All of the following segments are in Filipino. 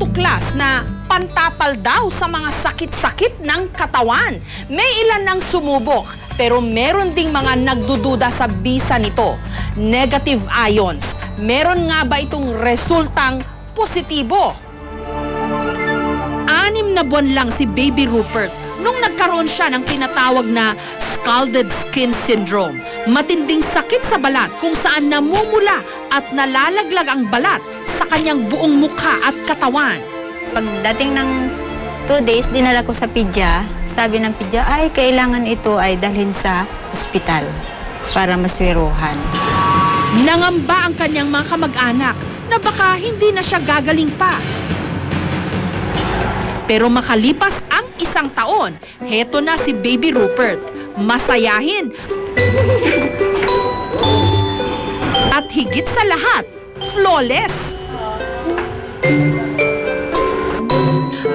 nakatuklas na pantapal daw sa mga sakit-sakit ng katawan. May ilan nang sumubok, pero meron ding mga nagdududa sa bisa nito. Negative ions. Meron nga ba itong resultang positibo? 6 na buwan lang si Baby Rupert nung nagkaroon siya ng tinatawag na scalded skin syndrome. Matinding sakit sa balat kung saan namumula at nalalaglag ang balat sa kanyang buong mukha at katawan. Pagdating ng 2 days, dinala ko sa pedya. Sabi ng pedya, ay kailangan ito ay dalhin sa ospital para maswiruhan. Nangamba ang kanyang mga kamag-anak na baka hindi na siya gagaling pa. Pero makalipas ang 1 taon, heto na si Baby Rupert. Masayahin. At higit sa lahat, flawless.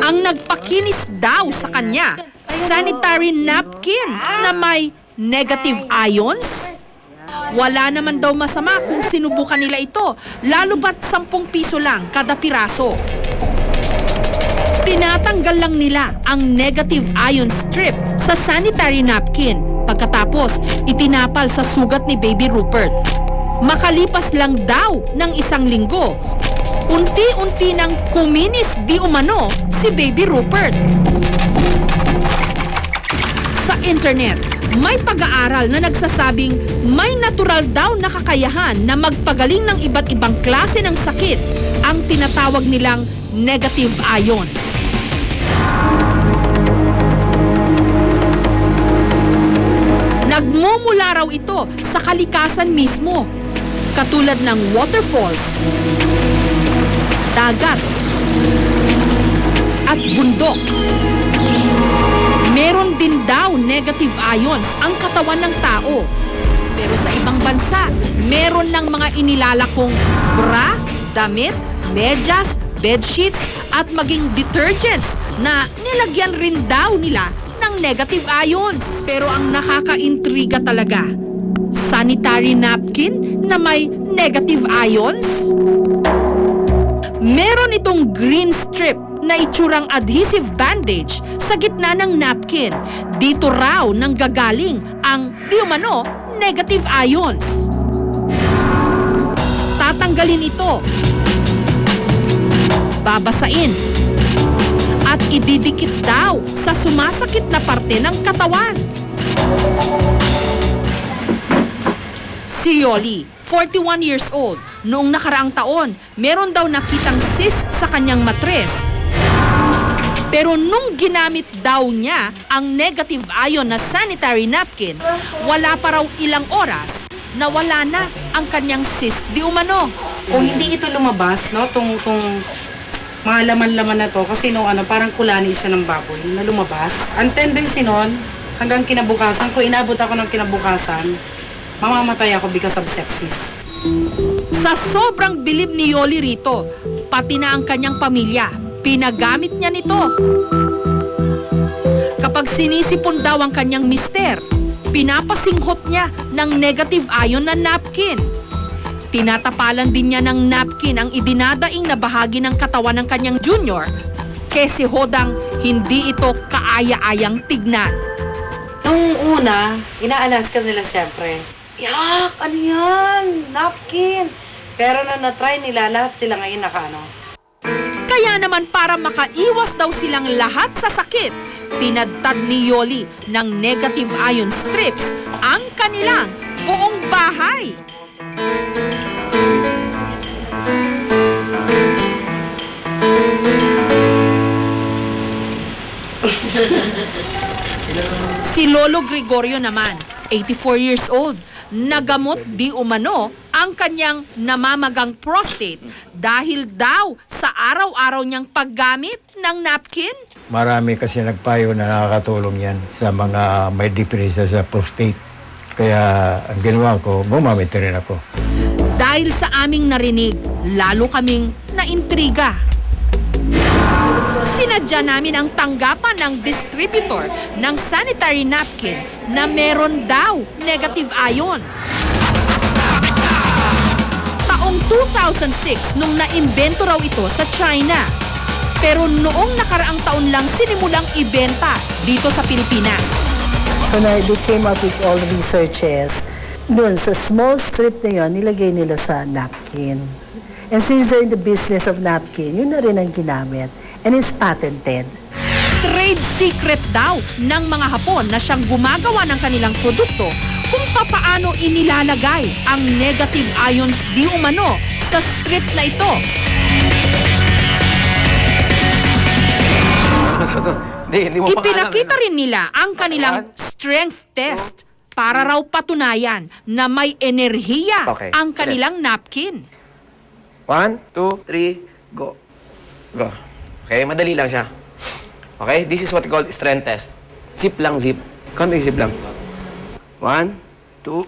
Ang nagpakinis daw sa kanya, sanitary napkin na may negative ions. Wala naman daw masama kung sinubukan nila ito, lalo ba't 10 piso lang kada piraso. Tinatanggal lang nila ang negative ion strip sa sanitary napkin. Pagkatapos, itinapal sa sugat ni Baby Rupert. Makalipas lang daw ng 1 linggo, unti-unti nang kuminis di umano si Baby Rupert. Sa internet, may pag-aaral na nagsasabing may natural daw na kakayahan na magpagaling ng iba't ibang klase ng sakit, ang tinatawag nilang negative ions. Nagmumula raw ito sa kalikasan mismo, katulad ng waterfalls, dagat, at bundok. Meron din daw negative ions ang katawan ng tao. Pero sa ibang bansa, meron ng mga inilalakong bra, damit, medyas, bedsheets, at maging detergents na nilagyan rin daw nila ng negative ions. Pero ang nakakaintriga talaga, sanitary napkin na may negative ions? Meron itong green strip na itsurang adhesive bandage sa gitna ng napkin. Dito raw nanggagaling ang di umano negative ions. Tatanggalin ito, babasain, at ididikit daw sa sumasakit na parte ng katawan. Si Yoli, 41 years old, noong nakaraang taon, meron daw nakitang cyst sa kanyang matres. Pero nung ginamit daw niya ang negative ion na sanitary napkin, wala pa raw ilang oras na wala na ang kanyang cyst di umano. Kung hindi ito lumabas, no, tong mga laman-laman na to, kasi no, parang kulani siya ng baboy na lumabas. Ang tendency nun, hanggang kinabukasan, kung inabot ako ng kinabukasan, mamamatay ako because of sepsis. Sa sobrang bilib ni Yoli rito, pati na ang kanyang pamilya, pinagamit niya nito. Kapag sinisipon daw ang kanyang mister, pinapasinghot niya ng negative ion na napkin. Tinatapalan din niya ng napkin ang idinadaing na bahagi ng katawan ng kanyang junior, kasi hodang hindi ito kaaya-ayang tignan. Nung una, ina-alaskas nila siyempre. Yak! Ano yan? Napkin! Pero na na-try nila, lahat sila ngayon nakaano. Kaya naman para makaiwas daw silang lahat sa sakit, tinadtad ni Yoli ng negative ion strips ang kanilang buong bahay. Si Lolo Gregorio naman, 84 years old, nagamot di umano ang kanyang namamagang prostate dahil daw sa araw-araw niyang paggamit ng napkin. Marami kasi nagpayo na nakakatulong yan sa mga may depresya sa prostate. Kaya ang ginawa ko, gumamit rin ako. Dahil sa aming narinig, lalo kaming naintriga. Sinadya namin ang tanggapan ng distributor ng sanitary napkin na meron daw negative ion. Taong 2006 nung naimbento raw ito sa China. Pero noong nakaraang taon lang sinimulang ibenta dito sa Pilipinas. So na they came up with all the researches. Doon sa small strip na yun, nilagay nila sa napkin. And since they're in the business of napkin, yun na rin ang ginamit. And it's patented. Trade secret daw ng mga Hapon na siyang gumagawa ng kanilang produkto kung papaano inilalagay ang negative ions di umano sa strip na ito. Hindi mo pa Ipinakita rin nila ang kanilang strength test para raw patunayan na may enerhiya Okay. ang kanilang napkin. 1, 2, 3, go. Go. Okay, madali lang siya. Okay, this is what we call strength test. Zip lang, zip. Konting zip lang. 1, 2.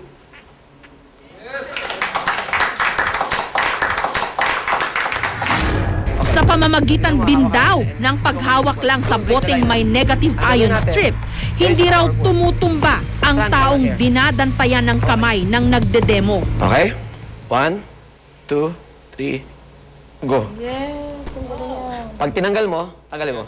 Sa pamamagitan din daw ng paghawak lang sa boteng may negative ion strip, hindi raw tumutumba ang taong dinadantayan ng kamay ng nagdedemo. Okay? 1, 2, 3, go. Yes, pag tinanggal mo, tanggalin mo.